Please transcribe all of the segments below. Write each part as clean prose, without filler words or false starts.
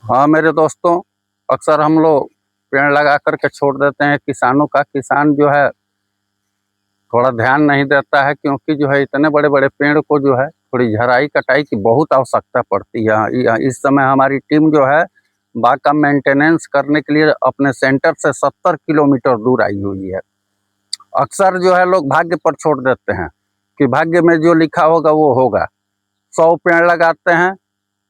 हाँ मेरे दोस्तों, अक्सर हम लोग पेड़ लगा कर के छोड़ देते हैं किसानों का। किसान जो है थोड़ा ध्यान नहीं देता है, क्योंकि जो है इतने बड़े बड़े पेड़ को जो है थोड़ी झराई कटाई की बहुत आवश्यकता पड़ती है। इस समय हमारी टीम जो है बाग का मेंटेनेंस करने के लिए अपने सेंटर से 70 किलोमीटर दूर आई हुई है। अक्सर जो है लोग भाग्य पर छोड़ देते हैं कि भाग्य में जो लिखा होगा वो होगा। 100 पेड़ लगाते हैं,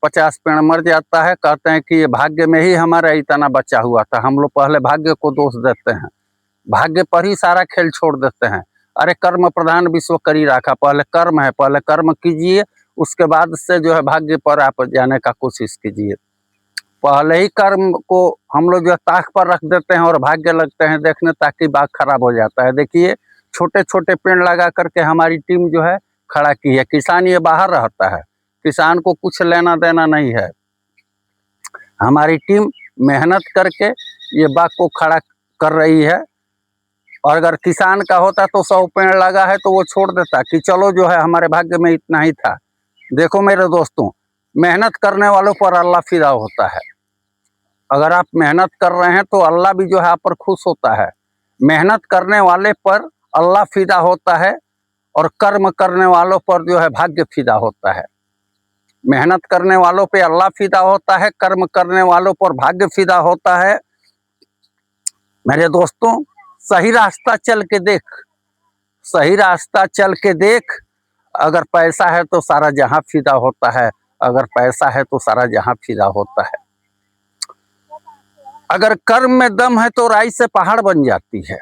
50 पेड़ मर जाता है, कहते हैं कि ये भाग्य में ही हमारा इतना बचा हुआ था। हम लोग पहले भाग्य को दोष देते हैं, भाग्य पर ही सारा खेल छोड़ देते हैं। अरे कर्म प्रधान विश्व करी राखा, पहले कर्म है, पहले कर्म कीजिए, उसके बाद से जो है भाग्य पर आप जाने का कोशिश कीजिए। पहले ही कर्म को हम लोग जो है ताक पर रख देते हैं और भाग्य लगते हैं देखने, ताकि बाग खराब हो जाता है। देखिए छोटे छोटे पेड़ लगा करके हमारी टीम जो है खड़ा की है। किसान ये बाहर रहता है, किसान को कुछ लेना देना नहीं है। हमारी टीम मेहनत करके ये बाग को खड़ा कर रही है। और अगर किसान का होता तो 100 पेड़ लगा है तो वो छोड़ देता कि चलो जो है हमारे भाग्य में इतना ही था। देखो मेरे दोस्तों, मेहनत करने वालों पर अल्लाह फिदा होता है। अगर आप मेहनत कर रहे हैं तो अल्लाह भी जो है आप पर खुश होता है। मेहनत करने वाले पर अल्लाह फिदा होता है और कर्म करने वालों पर जो है भाग्य फिदा होता है। मेहनत करने वालों पे अल्लाह फिदा होता है, कर्म करने वालों पर भाग्य फिदा होता है। मेरे दोस्तों, सही रास्ता चल के देख, सही रास्ता चल के देख। अगर पैसा है तो सारा जहां फिदा होता है, अगर पैसा है तो सारा जहां फिदा होता है। अगर कर्म में दम है तो राई से पहाड़ बन जाती है।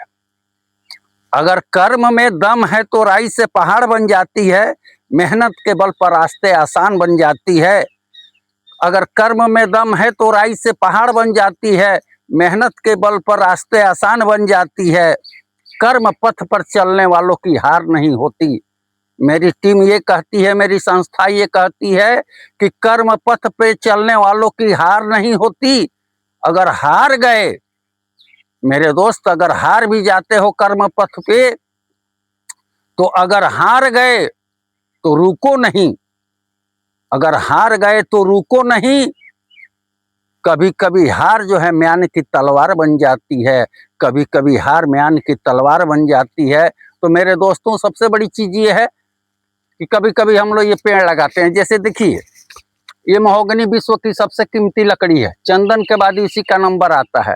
अगर कर्म में दम है तो राई से पहाड़ बन जाती है। मेहनत के बल पर रास्ते आसान बन जाती है। अगर कर्म में दम है तो राई से पहाड़ बन जाती है। मेहनत के बल पर रास्ते आसान बन जाती है। कर्म पथ पर चलने वालों की हार नहीं होती। मेरी टीम ये कहती है, मेरी संस्था ये कहती है कि कर्म पथ पे चलने वालों की हार नहीं होती। अगर हार गए मेरे दोस्त, अगर हार भी जाते हो कर्म पथ पे, तो अगर हार गए तो रुको नहीं। अगर हार गए तो रुको नहीं। कभी कभी हार जो है म्यान की तलवार बन जाती है, कभी कभी हार म्यान की तलवार बन जाती है। तो मेरे दोस्तों, सबसे बड़ी चीज ये है कि कभी कभी हम लोग ये पेड़ लगाते हैं। जैसे देखिए, ये महोगनी विश्व की सबसे कीमती लकड़ी है, चंदन के बाद इसी का नंबर आता है।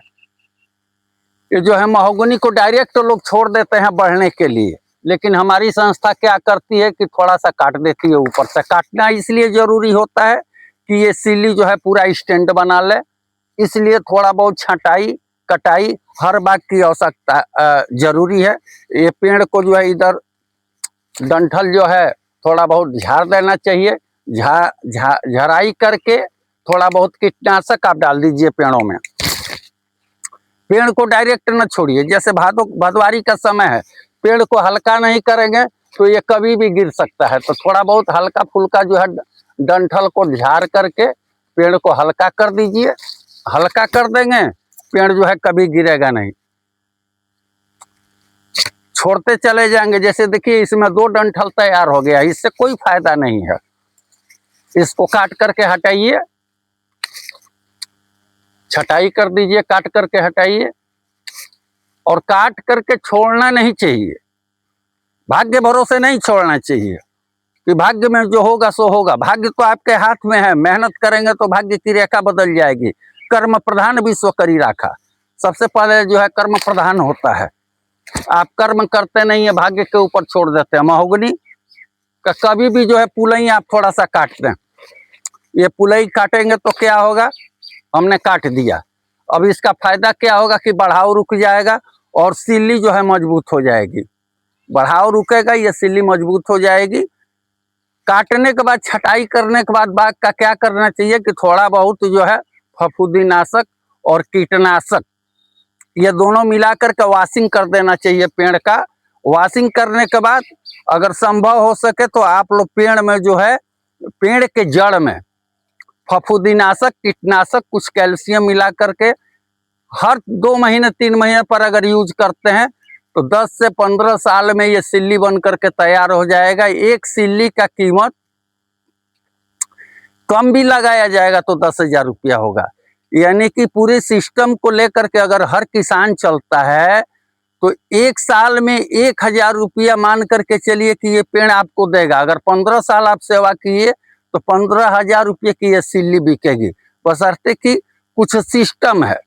ये जो है महोगनी को डायरेक्ट तो लोग छोड़ देते हैं बढ़ने के लिए, लेकिन हमारी संस्था क्या करती है कि थोड़ा सा काट देती है ऊपर से। काटना इसलिए जरूरी होता है कि ये सिल्ली जो है पूरा स्टैंड बना ले, इसलिए थोड़ा बहुत छटाई कटाई हर बात की आवश्यकता जरूरी है। ये पेड़ को जो है इधर डंठल जो है थोड़ा बहुत झाड़ देना चाहिए। झराई करके थोड़ा बहुत कीटनाशक आप डाल दीजिए पेड़ों में। पेड़ को डायरेक्ट न छोड़िए। जैसे भदवारी का समय है, पेड़ को हल्का नहीं करेंगे तो ये कभी भी गिर सकता है। तो थोड़ा बहुत हल्का फुल्का जो है डंठल को झाड़ करके पेड़ को हल्का कर दीजिए। हल्का कर देंगे, पेड़ जो है कभी गिरेगा नहीं। छोड़ते चले जाएंगे। जैसे देखिए, इसमें 2 डंठल तैयार हो गया, इससे कोई फायदा नहीं है। इसको काट करके हटाइए, छटाई कर दीजिए, काट करके हटाइए। और काट करके छोड़ना नहीं चाहिए, भाग्य भरोसे नहीं छोड़ना चाहिए कि भाग्य में जो होगा सो होगा। भाग्य तो आपके हाथ में है, मेहनत करेंगे तो भाग्य की रेखा बदल जाएगी। कर्म प्रधान विश्व करी राखा, सबसे पहले जो है कर्म प्रधान होता है। आप कर्म करते नहीं है, भाग्य के ऊपर छोड़ देते हैं। महोगनी का कभी भी जो है पुलई आप थोड़ा सा काट दें, ये पुलई काटेंगे तो क्या होगा, हमने काट दिया। अब इसका फायदा क्या होगा कि बढ़ाव रुक जाएगा और सिल्ली जो है मजबूत हो जाएगी। बढ़ाव रुकेगा, ये सिल्ली मजबूत हो जाएगी। काटने के बाद, छटाई करने के बाद बाग का क्या करना चाहिए कि थोड़ा बहुत जो है फफूंदीनाशक और कीटनाशक, ये दोनों मिलाकर के वॉशिंग कर देना चाहिए पेड़ का। वॉशिंग करने के बाद अगर संभव हो सके तो आप लोग पेड़ में जो है, पेड़ के जड़ में फफूंदीनाशक कीटनाशक कुछ कैल्शियम मिला करके हर 2 महीने 3 महीने पर अगर यूज करते हैं तो 10 से 15 साल में ये सिल्ली बन करके तैयार हो जाएगा। एक सिल्ली का कीमत कम भी लगाया जाएगा तो 10,000 रुपया होगा। यानी कि पूरे सिस्टम को लेकर के अगर हर किसान चलता है तो 1 साल में 1000 रुपया मान करके चलिए कि ये पेड़ आपको देगा। अगर 15 साल आप सेवा किए तो 15,000 रुपये की ये सिल्ली बिकेगी, बशर्ते कि कुछ सिस्टम है।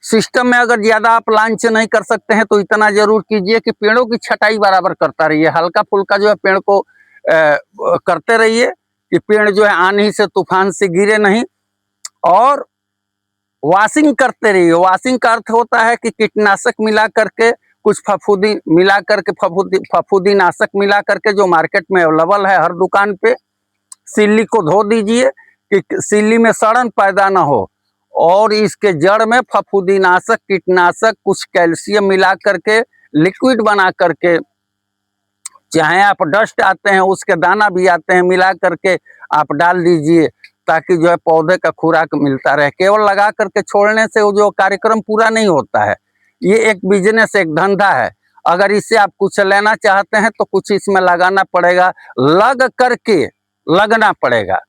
सिस्टम में अगर ज़्यादा आप लॉन्च नहीं कर सकते हैं तो इतना ज़रूर कीजिए कि पेड़ों की छटाई बराबर करता रहिए, हल्का फुल्का जो है पेड़ को करते रहिए कि पेड़ जो है आंधी से तूफान से गिरे नहीं। और वॉशिंग करते रहिए। वॉशिंग का अर्थ होता है कि कीटनाशक मिला करके, कुछ फफूंदी मिला करके, फफूंदी नाशक मिला करके जो मार्केट में अवेलेबल है हर दुकान पे, सिल्ली को धो दीजिए कि सिल्ली में सड़न पैदा ना हो। और इसके जड़ में फफूंदी नाशक, कीटनाशक, कुछ कैल्शियम मिला करके, लिक्विड बना करके, चाहे आप डस्ट आते हैं उसके दाना भी आते हैं, मिला करके आप डाल दीजिए ताकि जो है पौधे का खुराक मिलता रहे। केवल लगा करके छोड़ने से वो जो कार्यक्रम पूरा नहीं होता है। ये एक बिजनेस, एक धंधा है। अगर इससे आप कुछ लेना चाहते हैं तो कुछ इसमें लगाना पड़ेगा, लग करके लगना पड़ेगा।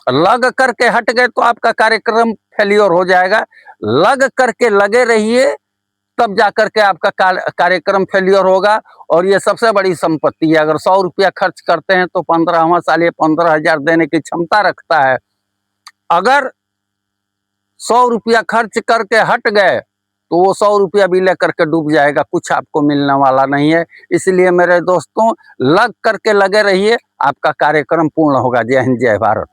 लग करके हट गए तो आपका कार्यक्रम फेलियर हो जाएगा। लग करके लगे रहिए, तब जाकर के आपका कार्यक्रम फेलियर होगा। और ये सबसे बड़ी संपत्ति है। अगर 100 रुपया खर्च करते हैं तो 15वां साल ये 15,000 देने की क्षमता रखता है। अगर 100 रुपया खर्च करके हट गए तो वो 100 रुपया भी लेकर के डूब जाएगा, कुछ आपको मिलने वाला नहीं है। इसलिए मेरे दोस्तों, लग करके लगे रहिए, आपका कार्यक्रम पूर्ण होगा। जय हिंद, जय भारत।